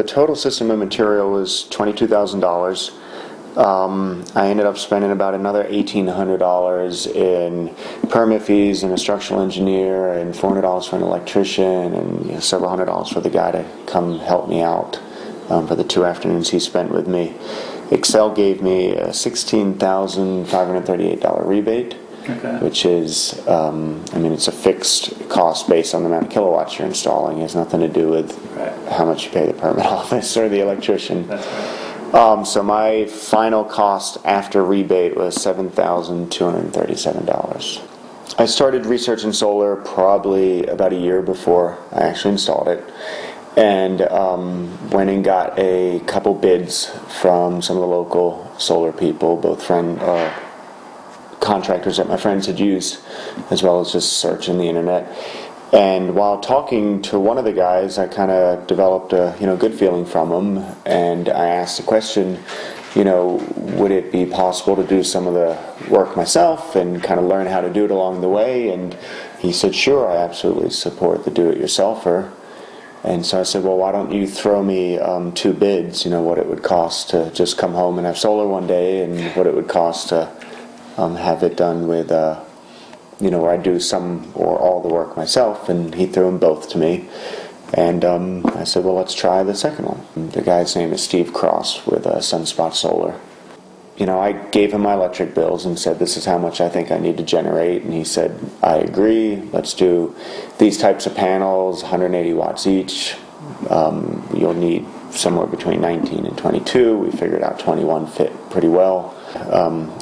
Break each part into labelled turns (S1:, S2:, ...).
S1: the total system of material was $22,000. I ended up spending about another $1,800 in permit fees and a structural engineer, and $400 for an electrician, and several $100s for the guy to come help me out for the 2 afternoons he spent with me. Excel gave me a $16,538 rebate, which is, it's a fixed cost based on the amount of kilowatts you're installing. It has nothing to do with how much you pay the permit office or the electrician.
S2: That's right.
S1: So my final cost after rebate was $7,237. I started researching solar probably about a year before I actually installed it, and went and got a couple bids from some of the local solar people, both contractors that my friends had used, as well as just searching the internet. And while talking to one of the guys, I kind of developed a good feeling from him, and I asked the question, would it be possible to do some of the work myself and kind of learn how to do it along the way? And he said, sure, I absolutely support the do-it-yourselfer. And so I said, well, why don't you throw me 2 bids, what it would cost to just come home and have solar one day, and what it would cost to have it done with where I do some or all the work myself. And he threw them both to me, and I said, well, let's try the second one. The guy's name is Steve Cross with Sunspot Solar. I gave him my electric bills and said, this is how much I think I need to generate, and he said, I agree, let's do these types of panels, 180 watts each. You'll need somewhere between 19 and 22. We figured out 21 fit pretty well.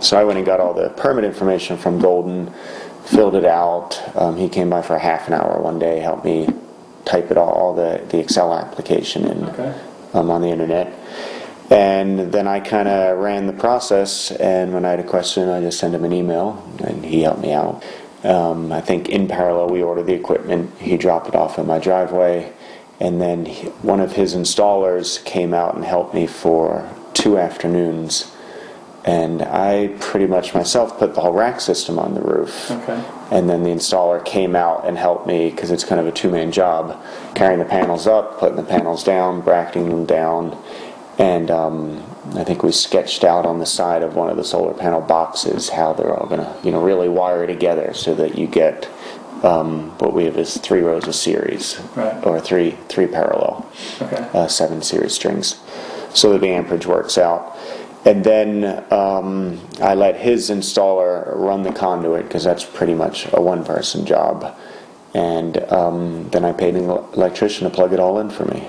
S1: So I went and got all the permit information from Golden, filled it out. He came by for a half an hour one day, helped me type it all the Excel application in on the internet. And then I kind of ran the process, and when I had a question, I just sent him an email, and he helped me out. I think in parallel we ordered the equipment. He dropped it off in my driveway, and then one of his installers came out and helped me for 2 afternoons. And I pretty much myself put the whole rack system on the roof. And then the installer came out and helped me, because it's kind of a 2-man job, carrying the panels up, putting the panels down, bracketing them down. And I think we sketched out on the side of one of the solar panel boxes how they're all going to really wire together so that you get what we have is 3 rows of series, or three parallel, 7 series strings, so that the amperage works out. And then I let his installer run the conduit, because that's pretty much a one-person job. And then I paid an electrician to plug it all in for me.